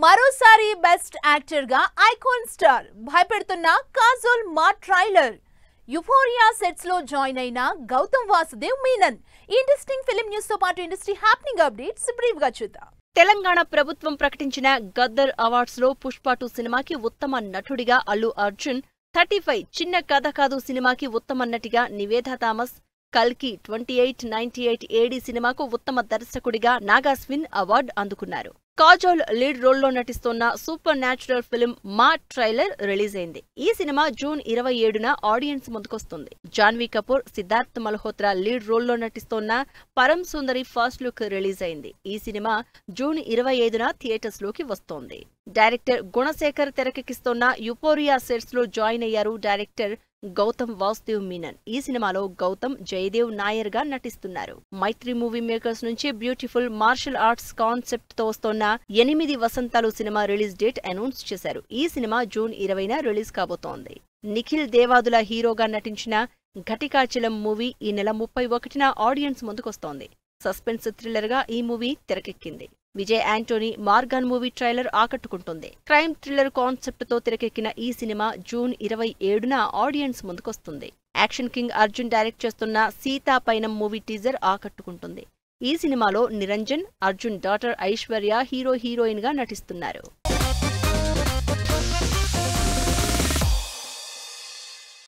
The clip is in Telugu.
మరోసారి బెస్ట్ యాక్టర్ గా ఐకాన్ స్టార్ భయపెడుతున్న Kajol Maa trailer Euphoria sets లో జాయిన్ అయిన Gautham Vasudev Menon. Interesting film news తో పాటు ఇండస్ట్రీ హ్యాపెనింగ్ అప్డేట్స్ బ్రీఫ్ గా చూద్దాం. తెలంగాణ ప్రభుత్వం ప్రకటించిన గద్దర్ అవార్డ్స్ లో పుష్ప 2 సినిమాకి ఉత్తమ నటుడిగా అల్లు అర్జున్, 35 చిన్న కథ కాదు సినిమాకి ఉత్తమ నటిగా నివేదా థామస్, కల్కి 2898 ఏడి సినిమాకు ఉత్తమ దర్శకుడిగా నాగాస్విన్ అవార్డు అందుకున్నారు. కాజోల్ లీడ్ రోల్లో నటిస్తోన్న supernatural film Maa trailer release అయింది. ఈ సినిమా జూన్ 27న ఆడియన్స్ ముందుకొస్తుంది. జాన్వీ కపూర్, సిద్ధార్థ్ మల్హోత్రా లీడ్ రోల్లో నటిస్తోన్న పరం సుందరి ఫస్ట్ లుక్ రిలీజ్ అయింది. ఈ సినిమా జూన్ 25న థియేటర్స్ లోకి వస్తోంది. డైరెక్టర్ గుణశేఖర్ తెరకెక్కిస్తోన్న యుఫోరియా సెట్స్ లో జాయిన్ అయ్యారు డైరెక్టర్ గౌతమ్ వాసుదేవ్ మీనన్. ఈ సినిమాలో గౌతమ్ జయదేవ్ నాయర్ గా నటిస్తున్నారు. మైత్రి మూవీ మేకర్స్ నుంచి బ్యూటిఫుల్ మార్షల్ ఆర్ట్స్ కాన్సెప్ట్ తో వస్తోన్న 8 వసంతాలు సినిమా రిలీజ్ డేట్ అనౌన్స్ చేశారు. ఈ సినిమా జూన్ 20న రిలీజ్ కాబోతోంది. నిఖిల్ దేవాదుల హీరోగా నటించిన ఘటికాచలం మూవీ ఈ నెల 31న ఆడియన్స్ ముందుకొస్తోంది. సస్పెన్స్ థ్రిల్లర్ గా ఈ మూవీ తెరకెక్కింది. విజయ్ యాంటోనీ మార్గాన్ మూవీ ట్రైలర్ ఆకట్టుకుంటుంది. క్రైమ్ థ్రిల్లర్ కాన్సెప్ట్ తో తెరకెక్కిన ఈ సినిమా జూన్ 27న ఆడియన్స్ ముందుకొస్తుంది. యాక్షన్ కింగ్ అర్జున్ డైరెక్ట్ చేస్తున్న సీతా పైనం మూవీ టీజర్ ఆకట్టుకుంటుంది. ఈ సినిమాలో Niranjan, Arjun daughter Aishwarya hero heroine గా నటిస్తున్నారు.